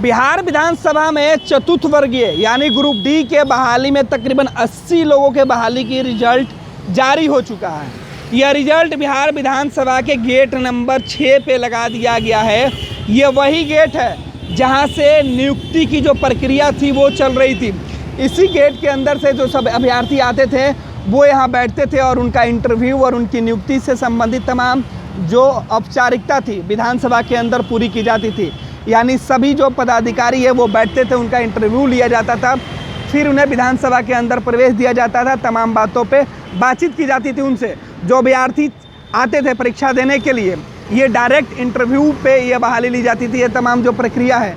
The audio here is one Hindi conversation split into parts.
बिहार विधानसभा में चतुर्थ वर्गीय यानी ग्रुप डी के बहाली में तकरीबन 80 लोगों के बहाली की रिजल्ट जारी हो चुका है। यह रिजल्ट बिहार विधानसभा के गेट नंबर 6 पे लगा दिया गया है। ये वही गेट है जहां से नियुक्ति की जो प्रक्रिया थी वो चल रही थी। इसी गेट के अंदर से जो सब अभ्यर्थी आते थे वो यहाँ बैठते थे और उनका इंटरव्यू और उनकी नियुक्ति से संबंधित तमाम जो औपचारिकता थी विधानसभा के अंदर पूरी की जाती थी। यानी सभी जो पदाधिकारी है वो बैठते थे, उनका इंटरव्यू लिया जाता था, फिर उन्हें विधानसभा के अंदर प्रवेश दिया जाता था। तमाम बातों पे बातचीत की जाती थी उनसे। जो अभ्यर्थी आते थे परीक्षा देने के लिए, ये डायरेक्ट इंटरव्यू पे ये बहाली ली जाती थी। ये तमाम जो प्रक्रिया है,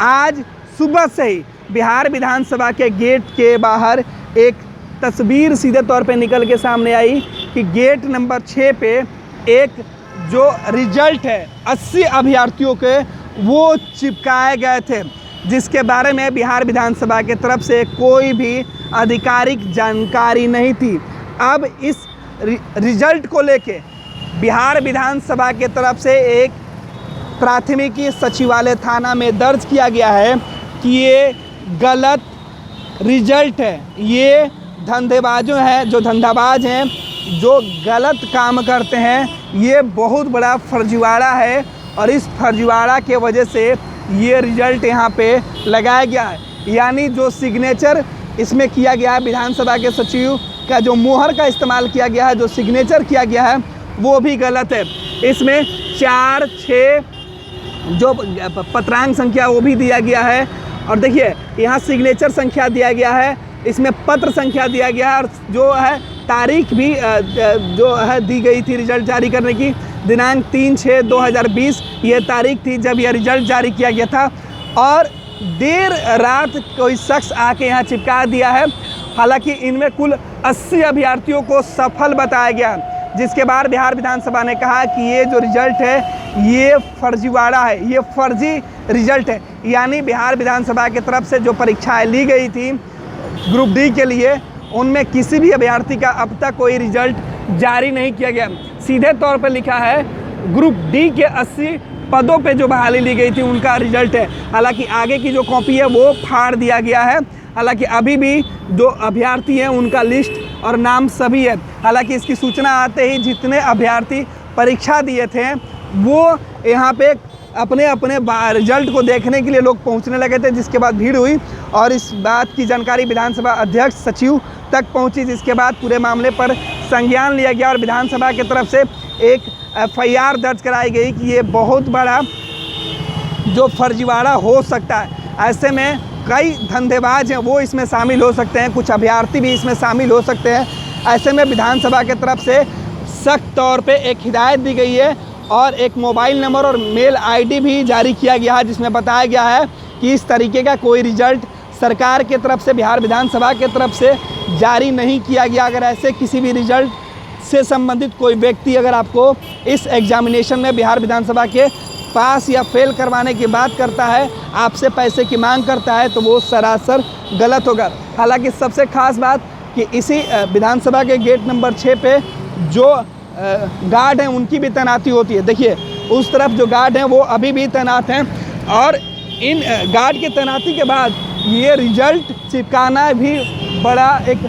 आज सुबह से ही बिहार विधानसभा के गेट के बाहर एक तस्वीर सीधे तौर पे निकल के सामने आई कि गेट नंबर 6 पे एक जो रिजल्ट है 80 अभ्यर्थियों के वो चिपकाए गए थे, जिसके बारे में बिहार विधानसभा के तरफ से कोई भी आधिकारिक जानकारी नहीं थी। अब इस रिजल्ट को लेके बिहार विधानसभा के तरफ से एक प्राथमिकी सचिवालय थाना में दर्ज किया गया है कि ये गलत रिजल्ट है। ये धंधेबाजों हैं, जो धंधाबाज हैं, जो गलत काम करते हैं, ये बहुत बड़ा फर्जीवाड़ा है और इस फर्जीवाड़ा के वजह से ये रिजल्ट यहाँ पे लगाया गया है। यानी जो सिग्नेचर इसमें किया गया है, विधानसभा के सचिव का जो मोहर का इस्तेमाल किया गया है, जो सिग्नेचर किया गया है, वो भी गलत है। इसमें 4, 6 जो पत्रांक संख्या वो भी दिया गया है और देखिए यहाँ सिग्नेचर संख्या दिया गया है, इसमें पत्र संख्या दिया गया है और जो है तारीख भी जो है दी गई थी रिजल्ट जारी करने की। दिनांक 3/6/2020 ये तारीख थी जब यह रिजल्ट जारी किया गया था और देर रात कोई शख्स आके यहाँ चिपका दिया है। हालांकि इनमें कुल 80 अभ्यर्थियों को सफल बताया गया, जिसके बाद बिहार विधानसभा ने कहा कि ये जो रिजल्ट है ये फर्जीवाड़ा है, ये फर्जी रिजल्ट है। यानी बिहार विधानसभा की तरफ से जो परीक्षाएं ली गई थी ग्रुप डी के लिए, उनमें किसी भी अभ्यर्थी का अब तक कोई रिजल्ट जारी नहीं किया गया। सीधे तौर पर लिखा है ग्रुप डी के 80 पदों पे जो बहाली ली गई थी उनका रिजल्ट है। हालांकि आगे की जो कॉपी है वो फाड़ दिया गया है। हालांकि अभी भी जो अभ्यर्थी हैं उनका लिस्ट और नाम सभी है। हालांकि इसकी सूचना आते ही जितने अभ्यर्थी परीक्षा दिए थे वो यहाँ पे अपने अपने रिजल्ट को देखने के लिए लोग पहुँचने लगे थे, जिसके बाद भीड़ हुई और इस बात की जानकारी विधानसभा अध्यक्ष सचिव तक पहुंची, जिसके बाद पूरे मामले पर संज्ञान लिया गया और विधानसभा की तरफ से एक FIR दर्ज कराई गई कि ये बहुत बड़ा जो फर्जीवाड़ा हो सकता है। ऐसे में कई धंधेबाज हैं वो इसमें शामिल हो सकते हैं, कुछ अभ्यर्थी भी इसमें शामिल हो सकते हैं। ऐसे में विधानसभा की तरफ से सख्त तौर पे एक हिदायत दी गई है और एक मोबाइल नंबर और मेल ID भी जारी किया गया है, जिसमें बताया गया है कि इस तरीके का कोई रिजल्ट सरकार के तरफ से, बिहार विधानसभा के तरफ से जारी नहीं किया गया। अगर ऐसे किसी भी रिजल्ट से संबंधित कोई व्यक्ति अगर आपको इस एग्जामिनेशन में बिहार विधानसभा के पास या फेल करवाने की बात करता है, आपसे पैसे की मांग करता है, तो वो सरासर गलत होगा। हालांकि सबसे खास बात कि इसी विधानसभा के गेट नंबर 6 पे जो गार्ड हैं उनकी भी तैनाती होती है। देखिए उस तरफ जो गार्ड हैं वो अभी भी तैनात हैं और इन गार्ड की तैनाती के बाद ये रिजल्ट चिपकाना भी बड़ा एक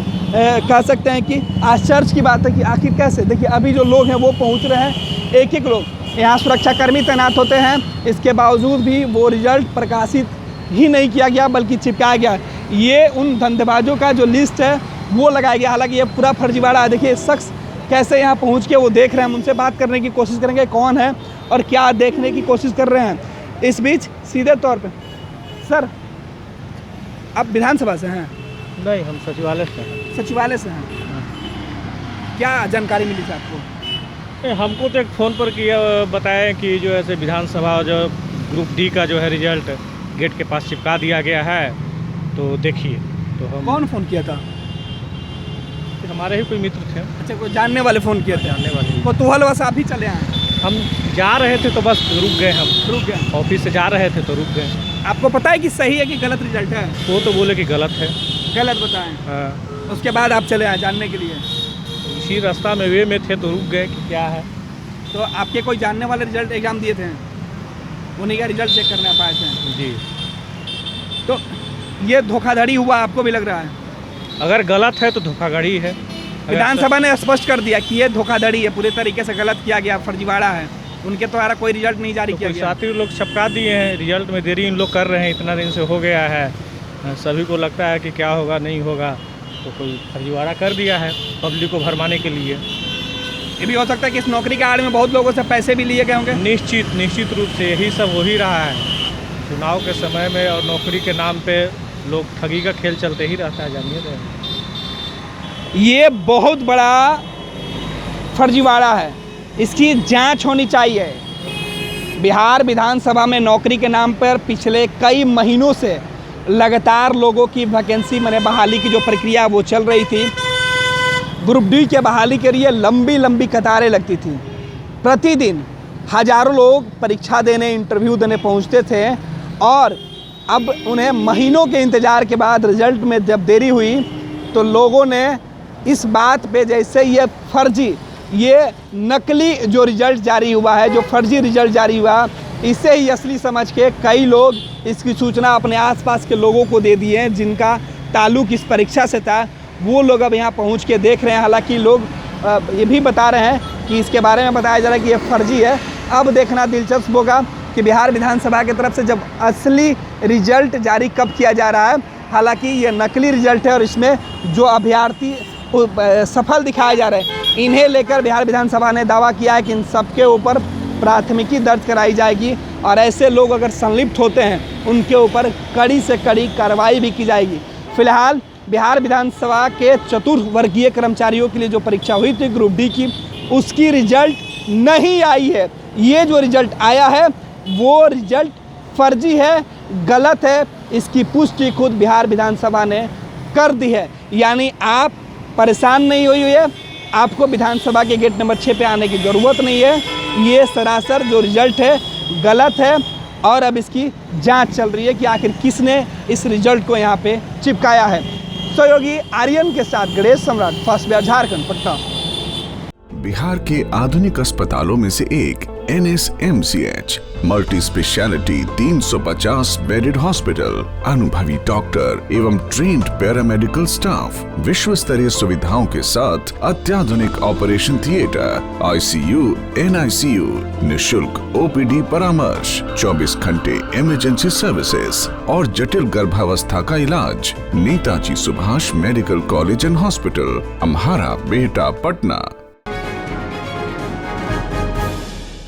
कह सकते हैं कि आश्चर्य की बात है कि आखिर कैसे। देखिए अभी जो लोग हैं वो पहुंच रहे हैं, एक लोग यहाँ सुरक्षाकर्मी तैनात होते हैं, इसके बावजूद भी वो रिजल्ट प्रकाशित ही नहीं किया गया बल्कि चिपकाया गया। ये उन धंधेबाजों का जो लिस्ट है वो लगाया गया। हालांकि ये पूरा फर्जीवाड़ा है। देखिए शख्स कैसे यहाँ पहुँच के वो देख रहे हैं, हम उनसे बात करने की कोशिश करेंगे कौन है और क्या देखने की कोशिश कर रहे हैं। इस बीच सीधे तौर पर सर, आप विधानसभा से हैं? नहीं, हम सचिवालय से हैं। सचिवालय से हैं। क्या जानकारी मिली थी आपको? हमको तो एक फ़ोन पर किया बताया कि जो ऐसे विधानसभा जो ग्रुप डी का जो है रिजल्ट गेट के पास चिपका दिया गया है, तो देखिए। तो हम कौन फ़ोन किया था? हमारे ही कोई मित्र थे। अच्छा, कोई जानने वाले फ़ोन किए थे? जानने वाले। कौतूहल बस आप ही चले आए? हम जा रहे थे तो बस रुक गए। हम रुक गए? ऑफिस से जा रहे थे तो रुक गए। आपको पता है कि सही है कि गलत रिजल्ट है? वो तो बोले कि गलत है। गलत बताएं? हाँ। उसके बाद आप चले आए जानने के लिए? इसी रास्ता में वे में थे तो रुक गए कि क्या है। तो आपके कोई जानने वाले रिजल्ट एग्ज़ाम दिए थे, उन्हीं का रिजल्ट चेक करने आप आए थे? जी। तो ये धोखाधड़ी हुआ आपको भी लग रहा है? अगर गलत है तो धोखाधड़ी है। विधानसभा ने स्पष्ट कर दिया कि ये धोखाधड़ी है, पूरे तरीके से गलत किया गया, फर्जीवाड़ा है, उनके द्वारा कोई रिजल्ट नहीं जारी किया गया। साथी लोग छपका दिए हैं, रिजल्ट में देरी इन लोग कर रहे हैं, इतना दिन से हो गया है, सभी को लगता है कि क्या होगा नहीं होगा, तो कोई फर्जीवाड़ा कर दिया है पब्लिक को भरमाने के लिए। ये भी हो सकता है कि इस नौकरी के आड़ में बहुत लोगों से पैसे भी लिए गए होंगे। निश्चित रूप से यही सब हो ही रहा है। चुनाव के समय में और नौकरी के नाम पे लोग ठगी का खेल चलते ही रहता है, जानिए तो। ये बहुत बड़ा फर्जीवाड़ा है, इसकी जांच होनी चाहिए। बिहार विधानसभा में नौकरी के नाम पर पिछले कई महीनों से लगातार लोगों की वैकेंसी माने बहाली की जो प्रक्रिया वो चल रही थी। ग्रुप डी के बहाली के लिए लंबी लंबी कतारें लगती थी। प्रतिदिन हजारों लोग परीक्षा देने, इंटरव्यू देने पहुंचते थे और अब उन्हें महीनों के इंतज़ार के बाद रिजल्ट में जब देरी हुई तो लोगों ने इस बात पे जैसे ये फर्जी, ये नकली जो रिजल्ट जारी हुआ है, जो फर्जी रिजल्ट जारी हुआ, इसे ही असली समझ के कई लोग इसकी सूचना अपने आसपास के लोगों को दे दिए हैं जिनका ताल्लुक़ इस परीक्षा से था। वो लोग अब यहाँ पहुँच के देख रहे हैं। हालांकि लोग ये भी बता रहे हैं कि इसके बारे में बताया जा रहा है कि ये फर्जी है। अब देखना दिलचस्प होगा कि बिहार विधानसभा की तरफ से जब असली रिजल्ट जारी कब किया जा रहा है। हालांकि ये नकली रिजल्ट है और इसमें जो अभ्यर्थी सफल दिखाए जा रहे हैं, इन्हें लेकर बिहार विधानसभा ने दावा किया है कि इन सबके ऊपर प्राथमिकी दर्ज कराई जाएगी और ऐसे लोग अगर संलिप्त होते हैं उनके ऊपर कड़ी से कड़ी कार्रवाई भी की जाएगी। फिलहाल बिहार विधानसभा के चतुर्वर्गीय कर्मचारियों के लिए जो परीक्षा हुई थी ग्रुप डी की, उसकी रिजल्ट नहीं आई है। ये जो रिजल्ट आया है वो रिजल्ट फर्जी है, गलत है। इसकी पुष्टि खुद बिहार विधानसभा ने कर दी है। यानी आप परेशान नहीं हुई है, आपको विधानसभा के गेट नंबर 6 पे आने की ज़रूरत नहीं है। ये सरासर जो रिजल्ट है गलत है और अब इसकी जांच चल रही है कि आखिर किसने इस रिजल्ट को यहाँ पे चिपकाया है। सहयोगी आर्यन के साथ गणेश सम्राट, फर्स्ट बिहार झारखंड, पटना। बिहार के आधुनिक अस्पतालों में से एक NSMCH multi speciality 350 bedded hospital, अनुभवी डॉक्टर एवं ट्रेन्ड पैरामेडिकल स्टाफ, विश्व स्तरीय सुविधाओं के साथ अत्याधुनिक ऑपरेशन थिएटर, ICU, NICU, निशुल्क OPD परामर्श, 24 घंटे इमरजेंसी सर्विसेज और जटिल गर्भावस्था का इलाज। Netaji Subhash medical college and hospital, Amhara, Bihta, Patna.